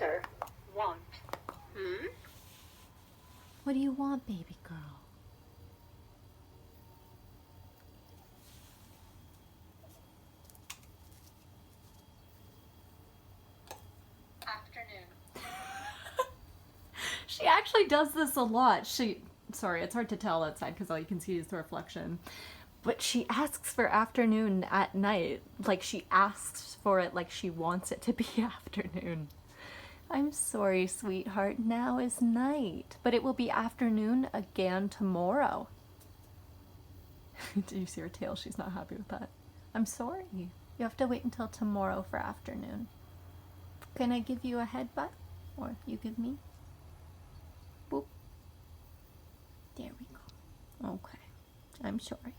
answer. Want. Hmm? What do you want, baby girl? Afternoon. She actually does this a lot. Sorry, it's hard to tell outside because all you can see is the reflection. But she asks for afternoon at night. Like she asks for it like she wants it to be afternoon. I'm sorry, sweetheart. Now is night. But it will be afternoon again tomorrow. Do you see her tail? She's not happy with that. I'm sorry. You have to wait until tomorrow for afternoon. Can I give you a headbutt? Or you give me? Boop. There we go. Okay. I'm sorry.